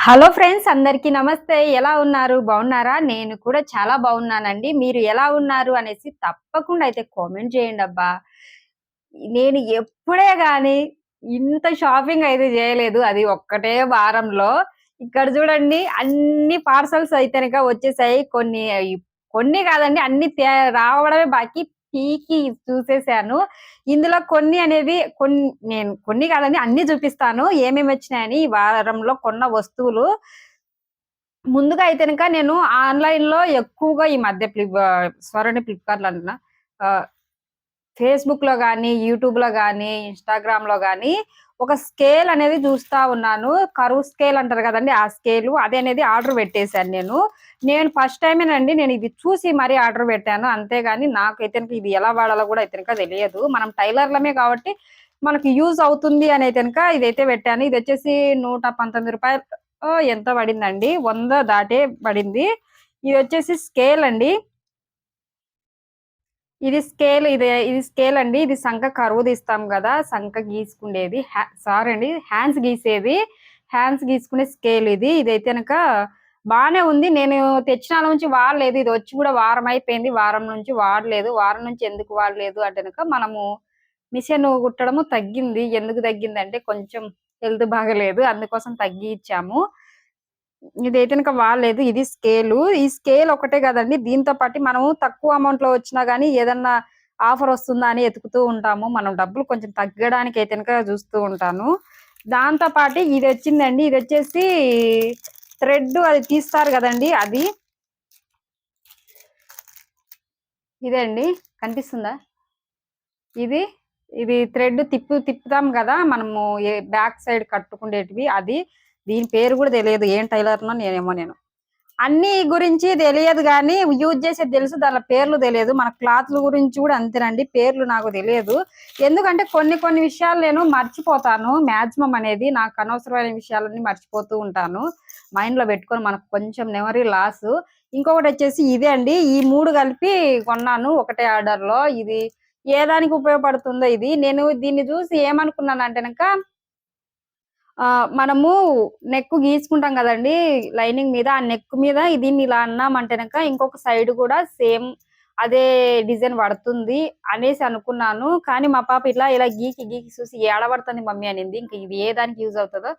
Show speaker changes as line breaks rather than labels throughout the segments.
Hello friends, అందరికీ నమస్తే. ఎలా ఉన్నారు? బాగున్నారా? నేను కూడా చాలా బాగున్నానండి. మీరు ఎలా ఉన్నారు అనేసి తప్పకుండా అయితే కామెంట్ చేయండబ్బా. నేను ఎప్పుడే గాని ఇంత షాపింగ్ అయితే చేయలేదు. అది ఒక్కటే వారంలో. ఇక్కడ చూడండి, అన్ని పార్సెల్స్ అయితేనక వచ్చేసాయి. కొన్ని కాదండి, అన్ని రావడమే బాకీ. పీకి చూసేసాను. ఇందులో కొన్ని అనేది నేను కొన్ని కాదండి, అన్ని చూపిస్తాను. ఏమేమి వచ్చినాయని ఈ వారంలో కొన్న వస్తువులు. ముందుగా అయితేనక నేను ఆన్‌లైన్‌లో ఎక్కువగా ఈ మధ్య ఫ్లిప్‌కార్ట్‌లో అంటున్నా. ఆహ్, ఫేస్‌బుక్‌లో గాని, యూట్యూబ్‌లో గాని, ఇన్‌స్టాగ్రామ్‌లో గాని ఒక స్కేల్ అనేది చూస్తా ఉన్నాను. కరువు స్కేల్ అంటారు కదండీ! ఆ స్కేలు అదనేది ఆర్డర్ పెట్టేసాను నేను. నేను ఫస్ట్ టైమేనండి నేను ఇది చూసి మరీ ఆర్డర్ పెట్టాను. అంతేగాని నాకైతేనక ఇది ఎలా వాడాలో కూడా అయితేనక తెలియదు. మనం టైలర్‌లమే కాబట్టి మనకి యూజ్ అవుతుంది అని అయితేనక ఇదైతే పెట్టాను. ఇదొచ్చేసి రూ. 119 ఎంతో పడిందండి. 100 దాటే పడింది. ఇదొచ్చేసి స్కేల్ అండి. ఇది స్కేల్ అండి. ఇది సంక కరువు తీస్తాం గదా! సంక గీసుకుండేది. సారీ అండి. హ్యాండ్స్ గీసేది. హ్యాండ్స్ గీసుకునే స్కేల్ ఇది. ఇదైతే గనక బానే ఉంది. నేను తెచ్చినాల నుంచి వాడలేదు. ఇదొచ్చి గూడా వారం అయిపోయింది. వారం నుంచి వాడలేదు. వారం నుంచి ఎందుకు వాడలేదు అంటే గనక మనము మిషన్ కుట్టడము తగ్గింది. ఎందుకు తగ్గిందంటే కొంచెం హెల్త్ బాగాలేదు. అందుకోసం తగ్గిచ్చాము. ఇదైతే గనక వాడలేదు. ఇది స్కేలు. ఈ స్కేల్ ఒకటే కాదండి. దీంతో పాటు మనము తక్కువ అమౌంట్‌లో వచ్చినా గాని ఏదన్నా ఆఫర్ వస్తుందా అని ఎతుకుతూ ఉంటాము. మనం డబ్బులు కొంచెం తగ్గడానికి అయితే గనక చూస్తూ ఉంటాను. దాంతో పాటు ఇదొచ్చిందండి. ఇదొచ్చేసి థ్రెడ్ అది తీస్తారు గదండీ! అది. ఇదే అండి. కనిపిస్తుందా? ఇది. ఇది థ్రెడ్ తిప్పుతాం గదా! మనము బ్యాక్ సైడ్ కట్టుకుండేటివి అది. దీని పేరు గూడా తెలియదు. ఏం టైలర్‌నో నేను. అన్ని గురించి తెలియదు గానీ, యూజ్ చేసేది తెలుసు. దాన్ల పేర్లు తెలియదు. మన క్లాత్‌ల గురించి గూడా అంతేనండి. పేర్లు నాకు తెలియదు. ఎందుకంటే కొన్ని విషయాలు నేను మర్చిపోతాను. మాక్సిమం అనేది నాకు అనవసరమైన విషయాలన్నీ మర్చిపోతూ ఉంటాను. మైండ్‌లో పెట్టుకొని మనకు కొంచెం మెమరీ లాసు. ఇంకొకటొచ్చేసి ఇదే అండి. ఈ 3 కలిపి కొన్నాను ఒకటే ఆర్డర్‌లో. ఇది ఏ దానికి ఉపయోగపడుతుందో ఇది. నేను దీన్ని చూసి ఏమనుకున్నానంటే గనక మనము నెక్ గీసుకుంటాం గదండీ! లైనింగ్ మీద. ఆ నెక్ మీద దీన్ని ఇలా అన్నామంటేనక ఇంకొక సైడ్ గూడా సేమ్ అదే డిజైన్ పడుతుంది అనేసి అనుకున్నాను. కానీ మా పాప ఇలా గీకి చూసి "ఏడ పడుతుంది మమ్మీ" అనింది. ఇంక ఇది ఏ దానికి యూజ్ అవుతదో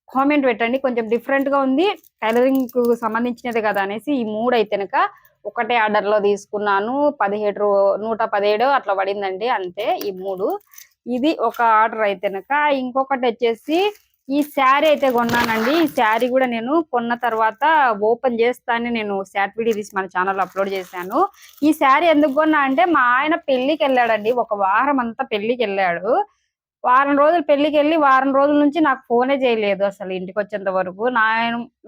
కామెంట్ పెట్టండి. కొంచెం డిఫరెంట్‌గా ఉంది. టైలరింగ్‌కు సంబంధించినదే గదా! అనేసి ఈ 3 అయితేనక ఒకటే ఆర్డర్‌లో తీసుకున్నాను. 117 అట్లా పడిందండి అంతే ఈ 3. ఇది ఒక ఆర్డర్ అయితేనక. ఇంకొకటొచ్చేసి ఈ శారీ అయితే కొన్నానండి. ఈ శారీ గూడా నేను కొన్న తర్వాత ఓపెన్ చేస్తానే నేను షార్ట్ వీడియో తీసి మన ఛానెల్‌లో అప్‌లోడ్ చేశాను. ఈ శారీ ఎందుకు కొన్నా అంటే మా ఆయన పెళ్ళికెళ్ళాడండి. ఒక వారం అంతా పెళ్ళికెళ్ళాడు. వారం రోజులు పెళ్ళికెళ్ళి, వారం రోజుల నుంచి నాకు ఫోనే చేయలేదు అసలు ఇంటికొచ్చేంత వరకు.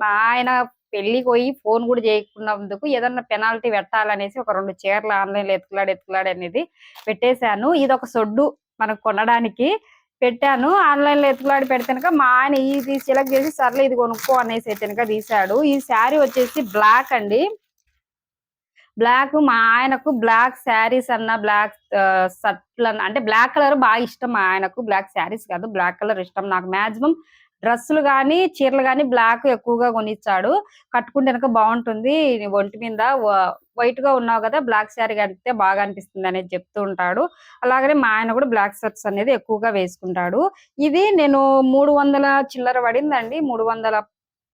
మా ఆయన పెళ్ళికి పోయి ఫోన్ గూడా చేయకున్నందుకు ఏదన్నా పెనాల్టీ పెట్టాలనేసి ఒక 2 చీరలు ఆన్‌లైన్‌లో ఎతుకులాడి అనేది పెట్టేసాను. ఇదొక సొడ్డు మనకు కొనడానికి పెట్టాను. ఆన్‌లైన్‌లో ఎతుకులాడి పెడితేనక మా ఆయన ఇది సెలెక్ట్ చేసి సర్లే ఇది కొనుక్కో అనేసి అయితేనక తీసాడు. ఈ శారీ వచ్చేసి బ్లాక్ అండి. మా ఆయనకు బ్లాక్ శారీస్ అన్నా, బ్లాక్ షర్ట్‌లన్నా అంటే బ్లాక్ కలర్ బాగా ఇష్టం మా ఆయనకు. బ్లాక్ శారీస్ కాదు, బ్లాక్ కలర్ ఇష్టం. నాకు మాక్సిమం డ్రెస్సులు గాని, చీరలు గాని బ్లాక్ ఎక్కువగా కొనిచ్చాడు. కట్టుకుంటే గనక బావుంటుంది. ఒంటి మీద వైట్‌గా ఉన్నావు గదా! బ్లాక్ శారీ కడితే బాగా అనిపిస్తుందనేది చెప్తూ ఉంటాడు. అలాగనే మా ఆయన గూడా బ్లాక్ షర్ట్స్ అనేది ఎక్కువగా వేసుకుంటాడు. ఇది నేను 300 చిల్లర పడిందండి. రూ.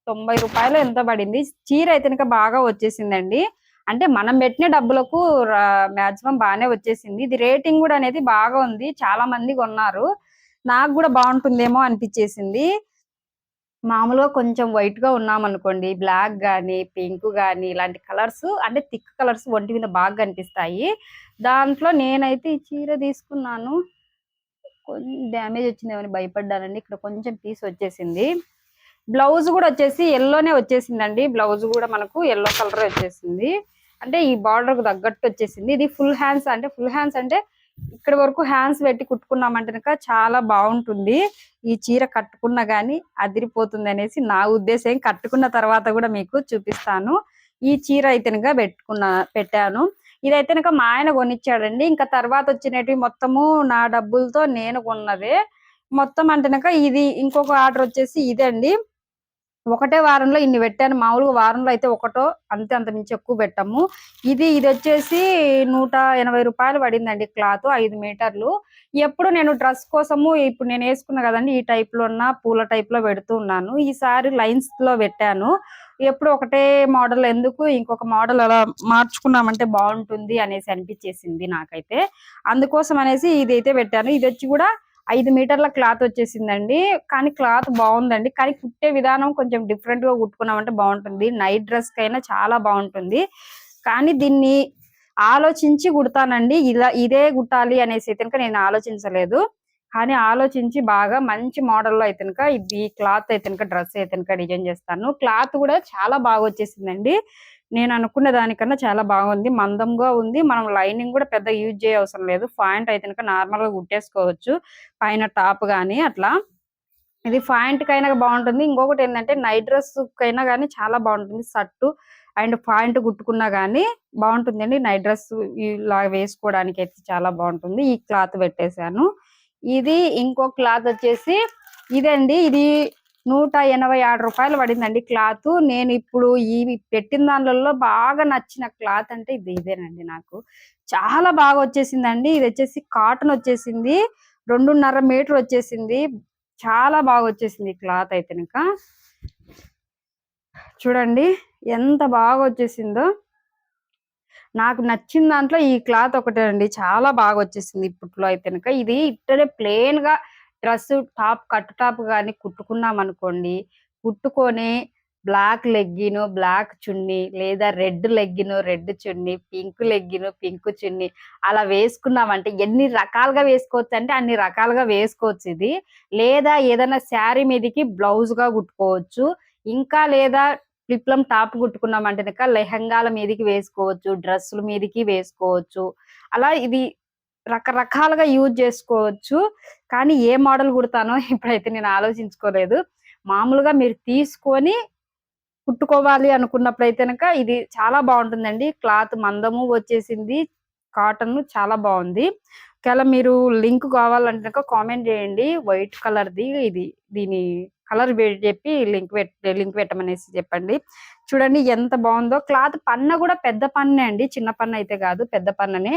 390 ఎంతో పడింది. చీర అయితే గనక బాగా వచ్చేసిందండి. అంటే మనం పెట్టిన డబ్బులకు మాక్సిమం బానే వచ్చేసింది. ఇది రేటింగ్ గూడా అనేది బాగా ఉంది. చాలా మంది కొన్నారు. నాకు గూడా బావుంటుందేమో అనిపిచ్చేసింది. మామూలుగా కొంచెం వైట్‌గా ఉన్నామనుకోండి, బ్లాక్ గాని, పింక్ గాని ఇలాంటి కలర్స్ అంటే థిక్ కలర్స్ ఒంటి మీద బాగా కనిపిస్తాయి. దాంట్లో నేనైతే ఈ చీర తీసుకున్నాను. డ్యామేజ్ వచ్చిందేమో అని భయపడ్డానండి. ఇక్కడ కొంచెం పీస్ వచ్చేసింది. బ్లౌజ్ గూడా వచ్చేసి యెల్లోనే వచ్చేసిందండి. బ్లౌజ్ గూడా మనకు యెల్లో కలరే వచ్చేసింది. అంటే ఈ బార్డర్‌కు తగ్గట్టు వచ్చేసింది. ఇది ఫుల్ హ్యాండ్స్ అంటే ఇక్కడి వరకు హ్యాండ్స్ పెట్టి కుట్టుకున్నామంటే గనక చాలా బావుంటుంది. ఈ చీర కట్టుకున్నా గాని అదిరిపోతుందనేసి నా ఉద్దేశం. కట్టుకున్న తర్వాత గూడా మీకు చూపిస్తాను. ఈ చీర అయితే గనక పెట్టాను. ఇదైతే గనక మా ఆయన కొనిచ్చాడండి. ఇంకా తర్వాత వచ్చినటివి మొత్తము నా డబ్బులతో నేను కొన్నవే. మొత్తం అంటే గనక ఇది ఇంకొక ఆర్డర్ వచ్చేసి ఇదండి. ఒకటే వారంలో ఇన్ని పెట్టాను. మామూలుగా వారంలో అయితే ఒకటో అంతే, అంత మించి ఎక్కువ పెట్టాము. ఇది వచ్చేసి రూ. 180 పడిందండి క్లాత్ 5 మీటర్లు. ఎప్పుడు నేను డ్రెస్ కోసము ఇప్పుడు నేను వేసుకున్నా కదండి, ఈ టైప్ లో ఉన్న పూల టైప్ లో పెడుతూ ఉన్నాను. ఈసారి లైన్స్ లో పెట్టాను. ఎప్పుడు ఒకటే మోడల్ ఎందుకు, ఇంకొక మోడల్ అలా మార్చుకున్నామంటే బాగుంటుంది అనేసి అనిపించేసింది నాకైతే. అందుకోసం అనేసి ఇది అయితే పెట్టాను. ఇది వచ్చి కూడా 5 మీటర్ల క్లాత్ వచ్చేసిందండి. కానీ క్లాత్ బాగుందండి. కానీ కుట్టే విధానం కొంచెం డిఫరెంట్ గా కుట్టుకున్నామంటే బాగుంటుంది. నైట్ డ్రెస్ కైనా చాలా బాగుంటుంది. కానీ దీన్ని ఆలోచించి కుడతానండి. ఇదే కుట్టాలి అనేసి అయితే నేను ఆలోచించలేదు. కానీ ఆలోచించి బాగా మంచి మోడల్లో అయితే ఇది క్లాత్ అయితే డ్రెస్ అయితే డిజైన్ చేస్తాను. క్లాత్ కూడా చాలా బాగా వచ్చేసిందండి. నేను అనుకున్న దానికన్నా చాలా బాగుంది. మందంగా ఉంది. మనం లైనింగ్ కూడా పెద్ద యూజ్ చేయ అవసరం లేదు. పాయింట్ అయితే నార్మల్ గా కుట్టేసుకోవచ్చు. పైన టాప్ గానీ అట్లా. ఇది పాయింట్ కైనా బాగుంటుంది. ఇంకొకటి ఏంటంటే నైట్ డ్రెస్ కైనా గానీ చాలా బాగుంటుంది. షర్టు అండ్ పాయింట్ కుట్టుకున్నా గానీ బాగుంటుందండి. నైట్ డ్రెస్ ఇలా వేసుకోవడానికి అయితే చాలా బాగుంటుంది. ఈ క్లాత్ పెట్టేశాను. ఇది ఇంకో క్లాత్ వచ్చేసి ఇదండి. ఇది రూ. 186 పడిందండి క్లాత్. నేను ఇప్పుడు ఈ పెట్టిన దానిలో బాగా నచ్చిన క్లాత్ అంటే ఇదేనండి. నాకు చాలా బాగా వచ్చేసిందండి. ఇది వచ్చేసి కాటన్ వచ్చేసింది. 2.5 మీటర్ వచ్చేసింది. చాలా బాగా వచ్చేసింది క్లాత్ అయితే చూడండి ఎంత బాగా వచ్చేసిందో. నాకు నచ్చిన దాంట్లో ఈ క్లాత్ ఒకటే అండి. చాలా బాగా వచ్చేసింది ఇప్పట్లో అయితే ఇది ఇట్టనే ప్లెయిన్ గా డ్రెస్ టాప్ కట్ టాప్ గాని కుట్టుకున్నాం అనుకోండి, కుట్టుకొని బ్లాక్ లెగ్గిన్ బ్లాక్ చున్నీ, లేదా రెడ్ లెగ్గిన్ రెడ్ చున్నీ, పింక్ లెగ్గిన్ పింక్ చున్నీ అలా వేసుకున్నామంటే ఎన్ని రకాలుగా వేసుకోవచ్చు అంటే అన్ని రకాలుగా వేసుకోవచ్చు ఇది. లేదా ఏదైనా శారీ మీదకి బ్లౌజ్ గా కుట్టుకోవచ్చు. ఇంకా లేదా విప్లవం టాప్ కుట్టుకున్నామంటే లెహంగాల మీదకి వేసుకోవచ్చు, డ్రెస్సుల మీదకి వేసుకోవచ్చు. అలా ఇది రకరకాలుగా యూజ్ చేసుకోవచ్చు. కానీ ఏ మోడల్ కుడతానో ఇప్పుడైతే నేను ఆలోచించుకోలేదు. మామూలుగా మీరు తీసుకొని కుట్టుకోవాలి అనుకున్నప్పుడైతే ఇది చాలా బాగుంటుందండి. క్లాత్ మందము వచ్చేసింది. కాటన్ చాలా బాగుంది. ఒకవేళ మీరు లింక్ కావాలంటే కామెంట్ చేయండి. వైట్ కలర్‌ది ఇది. దీని కలర్ చెప్పి లింక్ పెట్టమనేసి చెప్పండి. చూడండి ఎంత బాగుందో. క్లాత్ పన్న కూడా పెద్ద పన్నే అండి. చిన్న పన్న అయితే కాదు, పెద్ద పన్ననే.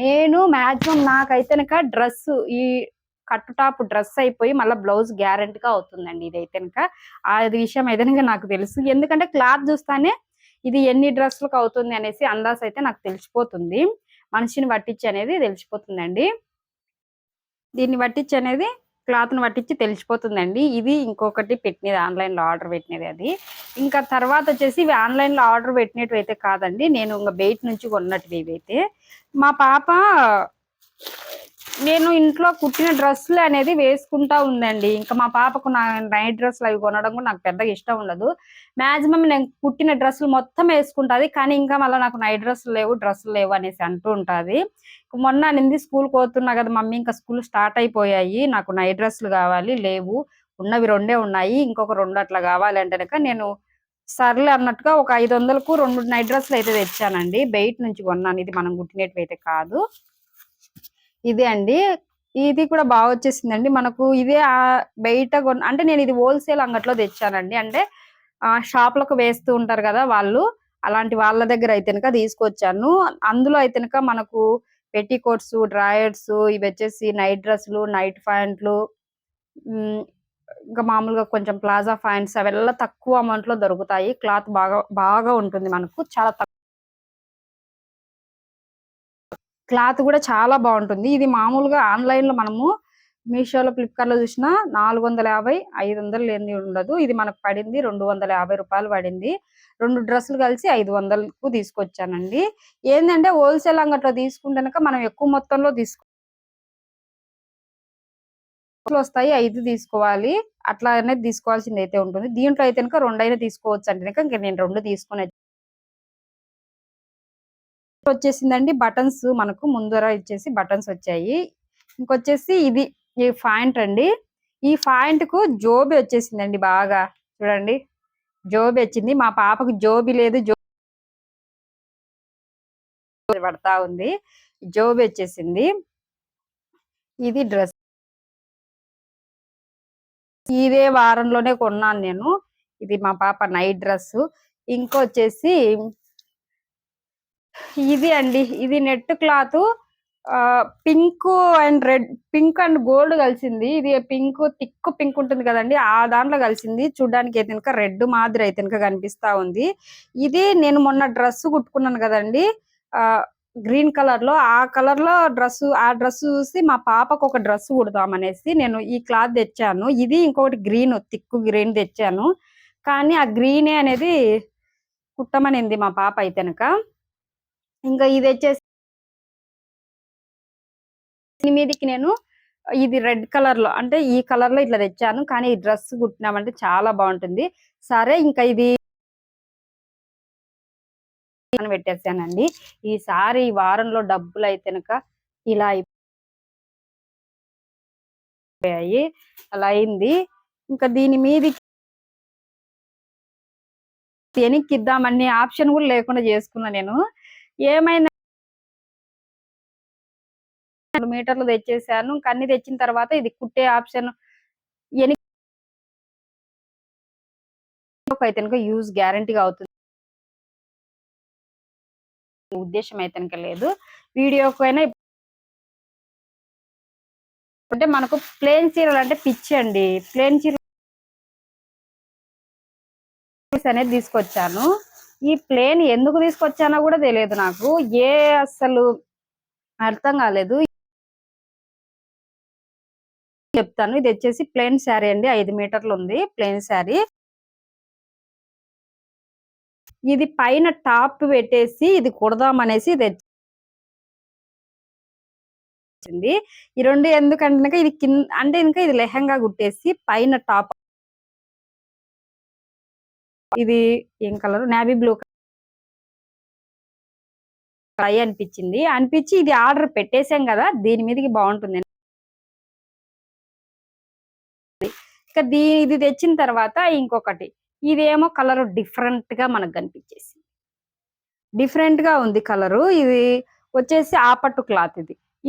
నేను మాక్సిమం నాకైతే డ్రెస్ ఈ కట్ టాప్ డ్రెస్ అయిపోయి మళ్ళీ బ్లౌజ్ గ్యారెంటీగా అవుతుందండి. ఇదైతే అది విషయం అయితే నాకు తెలుసు. ఎందుకంటే క్లాత్ చూస్తానే ఇది ఎన్ని డ్రెస్లకు అవుతుంది అనేసి అందాజ అయితే నాకు తెలిసిపోతుంది. మనిషిని పట్టించి అనేది తెలిసిపోతుందండి. దీన్ని పట్టించి అనేది క్లాత్ ని పట్టించి తెలిసిపోతుందండి. ఇది ఇంకొకటి పెట్టినది ఆన్లైన్ లో ఆర్డర్ పెట్టినది అది. ఇంకా తర్వాత వచ్చేసి ఇవి ఆన్లైన్ లో ఆర్డర్ పెట్టినట్టు అయితే కాదండి. నేను ఇంకా బయట నుంచి కొన్నట్టు ఇవైతే. మా పాప నేను ఇంట్లో కుట్టిన డ్రెస్సులు అనేది వేసుకుంటా ఉందండి. ఇంకా మా పాపకు నైట్ డ్రెస్సులు అవి కొనడం కూడా నాకు పెద్దగా ఇష్టం ఉండదు. మాక్సిమం నేను కుట్టిన డ్రెస్సులు మొత్తం వేసుకుంటది. కానీ ఇంకా మళ్ళీ నాకు నైట్ డ్రెస్సులు లేవు అనేసి అంటూ ఉంటది. మొన్న అనింది స్కూల్ పోతున్నా కదా మమ్మీ, ఇంకా స్కూల్ స్టార్ట్ అయిపోయాయి, నాకు నైట్ డ్రెస్సులు కావాలి, లేవు ఉన్నవి 2 ఉన్నాయి, ఇంకొక 2 అట్లా కావాలి అంటే నేను సర్లే అన్నట్టుగా ఒక 500కు 2 నైట్ డ్రెస్సులు అయితే తెచ్చానండి. బయట నుంచి కొన్నాను. ఇది మనం కుట్టినట్టు అయితే కాదు. ఇదే అండి. ఇది కూడా బాగా వచ్చేసిందండి. మనకు ఇదే బయట అంటే నేను ఇది హోల్సేల్ అంగట్లో తెచ్చానండి. అంటే షాపులకు వేస్తూ ఉంటారు కదా వాళ్ళు, అలాంటి వాళ్ళ దగ్గర అయితే తీసుకొచ్చాను. అందులో అయితే మనకు పెట్టికోట్స్, డ్రాయర్స్, ఇవి వచ్చేసి నైట్ డ్రెస్సులు, నైట్ ప్యాంట్లు, ఇంకా మామూలుగా కొంచెం ప్లాజా ప్యాంట్స్ అವೆಲ್ಲ తక్కువ అమౌంట్ లో దొరుకుతాయి. క్లాత్ బాగా బాగా ఉంటుంది. మనకు చాలా క్లాత్ కూడా చాలా బాగుంటుంది. ఇది మామూలుగా ఆన్లైన్ లో మనము మీషోలో, ఫ్లిప్కార్ట్ లో చూసినా 450, 500 లేనిది ఉండదు. ఇది మనకు పడింది రూ. 250 పడింది. 2 డ్రెస్సులు కలిసి 500కు తీసుకొచ్చానండి. ఏంటంటే హోల్సేల్ అంగట్లో తీసుకుంటే మనం ఎక్కువ మొత్తంలో వస్తాయి, 5 తీసుకోవాలి. అట్లా అనేది తీసుకోవాల్సింది అయితే ఉంటుంది. దీంట్లో అయితే 2 అయినా తీసుకోవచ్చు అంటే ఇంకా నేను 2 తీసుకుని వచ్చేసిందండి. బటన్స్ మనకు ముందర ఇచ్చేసి బటన్స్ వచ్చాయి. ఇంకొచ్చేసి ఇది ఈ పాయింట్ అండి. ఈ పాయింట్ కు జోబి వచ్చేసిందండి. బాగా చూడండి, జోబి వచ్చింది. మా పాపకు జోబి లేదు, జోబి పడతా ఉంది. జోబి వచ్చేసింది. ఇది డ్రెస్ ఇదే వారంలోనే కొన్నాను నేను. ఇది మా పాప నైట్ డ్రెస్. ఇంకొచ్చేసి ఇది అండి, ఇది net cloth pink and red, pink and gold కలిసింది. ఇది పింక్, థిక్ పింక్ ఉంటుంది కదండి, ఆ దాంట్లో కలిసింది. చూడడానికి అయితే కనుక రెడ్ మాదిరి అయితే కనుక కనిపిస్తా ఉంది. ఇది నేను మొన్న డ్రెస్ కుట్టుకున్నాను కదండి, ఆ గ్రీన్ కలర్ లో, ఆ కలర్ లో డ్రెస్, ఆ డ్రెస్ చూసి మా పాపకు ఒక డ్రెస్ కుడదామనేసి నేను ఈ క్లాత్ తెచ్చాను. ఇది ఇంకొకటి గ్రీన్, థిక్ గ్రీన్ తెచ్చాను. కానీ ఆ గ్రీనే అనేది కుట్టమనింది మా పాప అయితే కనుక. ఇంకా ఇది వచ్చేసి దీని మీదకి నేను ఇది రెడ్ కలర్ లో, అంటే ఈ కలర్ లో ఇట్లా తెచ్చాను. కానీ ఈ డ్రెస్ కుట్టినామంటే చాలా బాగుంటుంది. సరే ఇంకా ఇది పెట్టేసానండి. ఈసారి ఈ వారంలో డబ్బులు అయితే కనుక ఇలా అయిపోయాయి. అలా అయింది. ఇంకా దీని మీదకి వెనక్కి ఇద్దామని ఆప్షన్ కూడా లేకుండా చేసుకున్నా నేను. ఏమైనా మీటర్లు తెచ్చేసాను. కన్ని తెచ్చిన తర్వాత ఇది కుట్టే ఆప్షన్ వెనక్కి అయితే కనుక యూజ్ గ్యారంటీగా అవుతుంది ఉద్దేశం అయితే కనుక లేదు. వీడియోకైనా అంటే మనకు ప్లేన్ చీరలు అంటే పిచ్చి అండి. ప్లేన్ చీరలు అనేది తీసుకొచ్చాను. ఈ ప్లేన్ ఎందుకు తీసుకొచ్చానో కూడా తెలియదు నాకు. అసలు అర్థం కాలేదు. చెప్తాను. ఇది వచ్చేసి ప్లేన్ శారీ అండి, 5 మీటర్లు ఉంది ప్లేన్ శారీ. ఇది పైన టాప్ పెట్టేసి ఇది కుడదామనేసి తెచ్చింది. ఈ రెండు ఎందుకంటే ఇది కింద అంటే ఇంకా ఇది లెహంగా కుట్టేసి పైన టాప్, ఇది ఏం కలర్, నేవీ బ్లూ ట్రై అనిపించి ఇది ఆర్డర్ పెట్టేసాం కదా, దీని మీదకి బాగుంటుంది. ఇక ఇది తెచ్చిన తర్వాత ఇంకొకటి, ఇదేమో కలర్ డిఫరెంట్ గా మనకు కనిపించేసి, డిఫరెంట్ గా ఉంది కలరు. ఇది వచ్చేసి ఆపట్టు క్లాత్.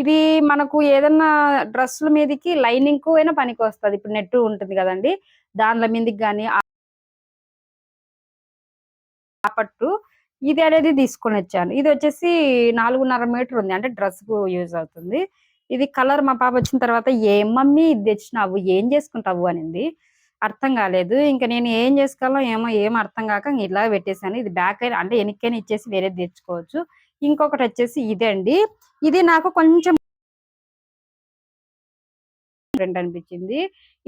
ఇది మనకు ఏదన్నా డ్రెస్సుల మీదకి లైనింగ్ కు అయినా పనికి వస్తుంది. ఇప్పుడు నెట్ ఉంటుంది కదండి, దానిల మీదకి కానీ ఆపట్టు ఇది అనేది తీసుకొని వచ్చాను. ఇది వచ్చేసి 4.5 మీటర్ ఉంది, అంటే డ్రెస్ కు యూజ్ అవుతుంది. ఇది కలర్ మా పాప వచ్చిన తర్వాత, ఏం మమ్మీ ఇది తెచ్చినావు, ఏం చేసుకుంటావు అనింది. అర్థం కాలేదు. ఇంకా నేను ఏం చేసుకోవాలో ఏమో ఏం అర్థం కాక ఇలా పెట్టేశాను. ఇది బ్యాక్ అయినా అంటే వెనక్కైనా ఇచ్చేసి వేరేది తెచ్చుకోవచ్చు. ఇంకొకటి వచ్చేసి ఇదే అండి, ఇది నాకు కొంచెం డిఫరెంట్ అనిపించింది.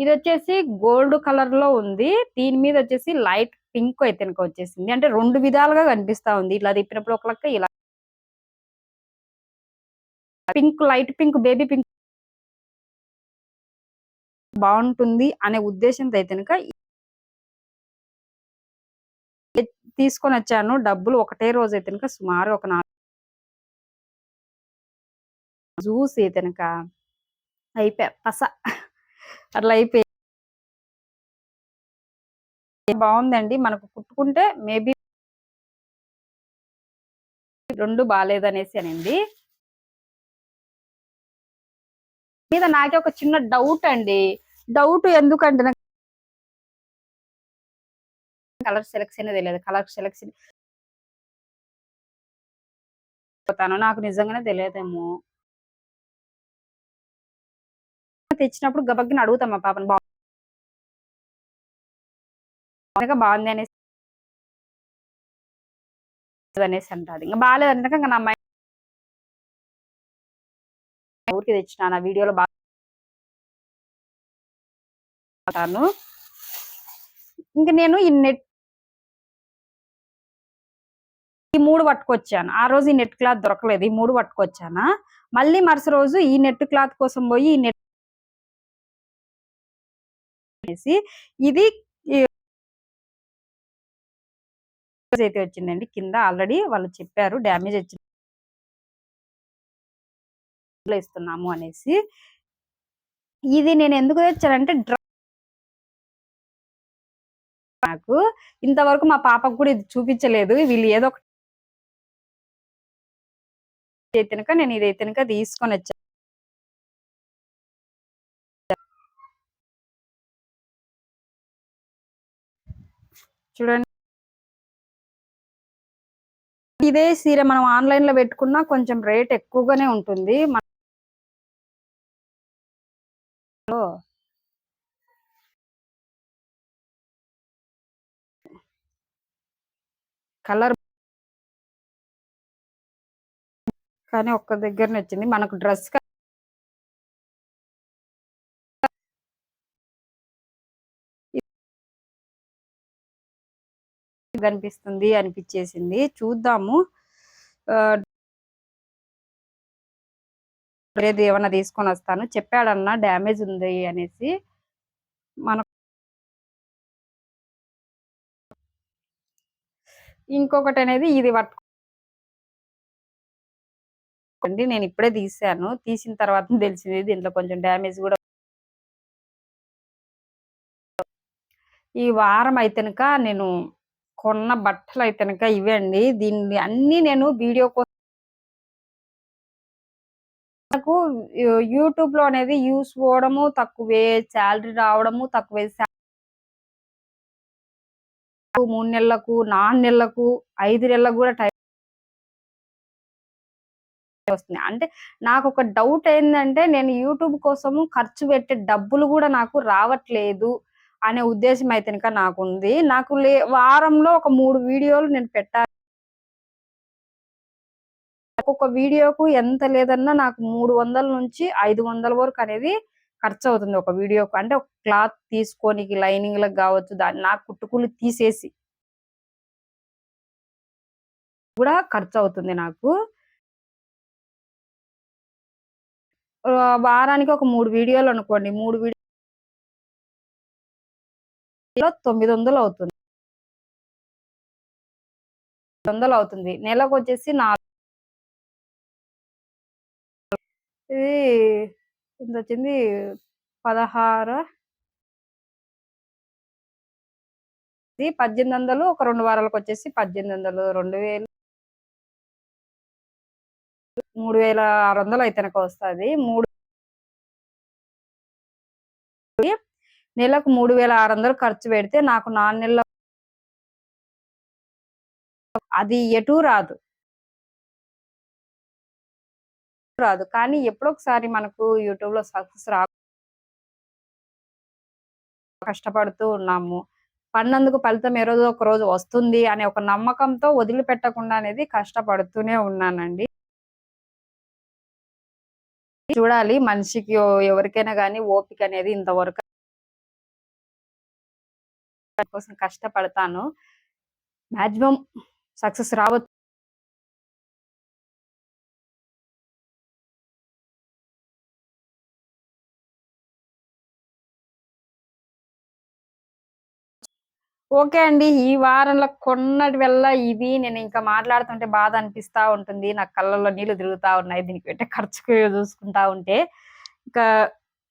ఇది వచ్చేసి గోల్డ్ కలర్ లో ఉంది. దీని మీద వచ్చేసి లైట్ పింక్ అయితే వచ్చేసింది. అంటే రెండు విధాలుగా కనిపిస్తా ఉంది. ఇలా తిప్పినప్పుడు ఒక లెక్క, ఇలా pink, light pink, baby pink బాగుంటుంది అనే ఉద్దేశంతో అయితే కనుక తీసుకొని వచ్చాను. డబ్బులు ఒకటే రోజు అయితే కనుక సుమారు ఒక 4 జ్యూస్ అయితే కనుక అయిపోయా పస అట్లా అయిపోయి. బాగుందండి. మనకు కుట్టుకుంటే మేబీ రెండు బాగాలేదనేసి అనింది. మీద నాకే ఒక చిన్న డౌట్ అండి. డౌట్ ఎందుకంటే నాకు కలర్ సెలెక్షన్ తెలియదు. కలర్ సెలెక్షన్ నాకు నిజంగానే తెలియదేమో. తెచ్చినప్పుడు గబగ్గిన అడుగుతాం మా పాపని, బాగుంది అనేసి అంటారు. ఇంకా బాగాలేదంటే ఇంకా నా అమ్మాయి ఊరికి తెచ్చిన నా వీడియోలో బాగా ఇంకా నేను ఈ నెట్ ఈ 3 పట్టుకొచ్చాను. ఆ రోజు ఈ నెట్ క్లాత్ దొరకలేదు. ఈ 3 పట్టుకొచ్చానా. మళ్ళీ మరుస రోజు ఈ నెట్ క్లాత్ కోసం పోయి ఈ నెట్ వేసి ఇది అయితే వచ్చిందండి. కింద ఆల్రెడీ వాళ్ళు చెప్పారు డ్యామేజ్ వచ్చింది ఇస్తున్నాము అనేసి. ఇది నేను ఎందుకు తెచ్చానంటే నాకు ఇంతవరకు మా పాపకు కూడా ఇది చూపించలేదు. వీళ్ళు ఏదో ఒకటి అయితే నేను ఇదైతే తీసుకొని వచ్చాను. చూడండి. ఇదే సీర మనం ఆన్‌లైన్‌లో పెట్టుకున్నా కొంచెం రేట్ ఎక్కువగానే ఉంటుంది. మనలో కలర్ కానీ ఒక్క దగ్గర నచ్చింది. మనకు డ్రెస్ కనిపిస్తుంది అనిపిచ్చేసింది. చూద్దాము. లేదు ఏమన్నా తీసుకొనొస్తాను. చెప్పాడన్న డ్యామేజ్ ఉంది అనేసి. మనకు ఇంకొకటనేది ఇది పట్టుకోండి. నేనిప్పుడే తీశాను. తీసిన తర్వాత తెలిసింది దీంట్లో కొంచెం డ్యామేజ్ గూడా ఈ వారం అయితేనక నేను కొన్న బట్టలయితేనక ఇవే అండి. దీన్ని అన్నీ నేను వీడియో నాకు యూట్యూబ్‌లో అనేది వ్యూస్ పోవడము తక్కువే, సాలరీ రావడము తక్కువే. 3 నెలలకు, 4 నెలలకు, 5 నెలలకు గూడా టైం వస్తుంది. అంటే నాకొక డౌట్ ఏందంటే నేను యూట్యూబ్ కోసము ఖర్చు పెట్టే డబ్బులు గూడా నాకు రావట్లేదు అనే ఉద్దేశం అయితేనక నాకుంది. నాకు వారంలో ఒక 3 వీడియోలు నేను పెట్టాలి. ఒక్కొక్క వీడియోకు ఎంత లేదన్నా నాకు 300-500 వరకు అనేది ఖర్చవుతుంది ఒక వీడియోకు. అంటే ఒక క్లాత్ తీసుకోనికి లైనింగ్‌లకు గావచ్చు, దాన్ని నాకు కుట్టుకూలి తీసేసి కూడా ఖర్చవుతుంది నాకు. వారానికి ఒక 3 వీడియోలనుకోండి. 3 వీడియోలో 900 అవుతుంది. 900 అవుతుంది. నెలకొచ్చేసి ఇది ఎంతొచ్చింది 16 ఇది 1800 ఒక 2 వారాలకొచ్చేసి 1800, 2000, 3600 అయితేనక వస్తది. నెలకు 3600 ఖర్చు పెడితే నాకు 4 నెలల అది ఎటూ రాదు. కానీ ఎప్పుడొకసారి మనకు యూట్యూబ్‌లో సక్సెస్ కష్టపడుతూ ఉన్నాము. పడినందుకు ఫలితం ఏ రోజో ఒక రోజు వస్తుంది అనే ఒక నమ్మకంతో వదిలిపెట్టకుండా అనేది కష్టపడుతూనే ఉన్నానండి. చూడాలి మనిషికి ఎవరికైనా గాని ఓపిక అనేది ఇంతవరకు కోసం కష్టపడతాను. మాక్సిమం సక్సెస్ రావచ్చు. ఓకే అండి. ఈ వారంలో కొన్నటి వల్ల ఇవి నేనింకా మాట్లాడుతుంటే బాధ అనిపిస్తా ఉంటుంది. నాకు కళ్ళల్లో నీళ్లు తిరుగుతా ఉన్నాయి. దీనికి పెట్టే ఖర్చుకు చూసుకుంటా ఉంటే. ఇంకా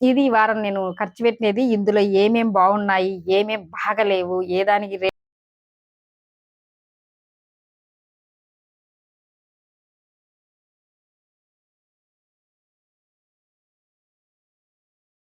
ఇది ఈ వారం నేను ఖర్చు పెట్టినది. ఇందులో ఏమేం బాగున్నాయి, ఏమేం బాగాలేవు, ఏ దానికి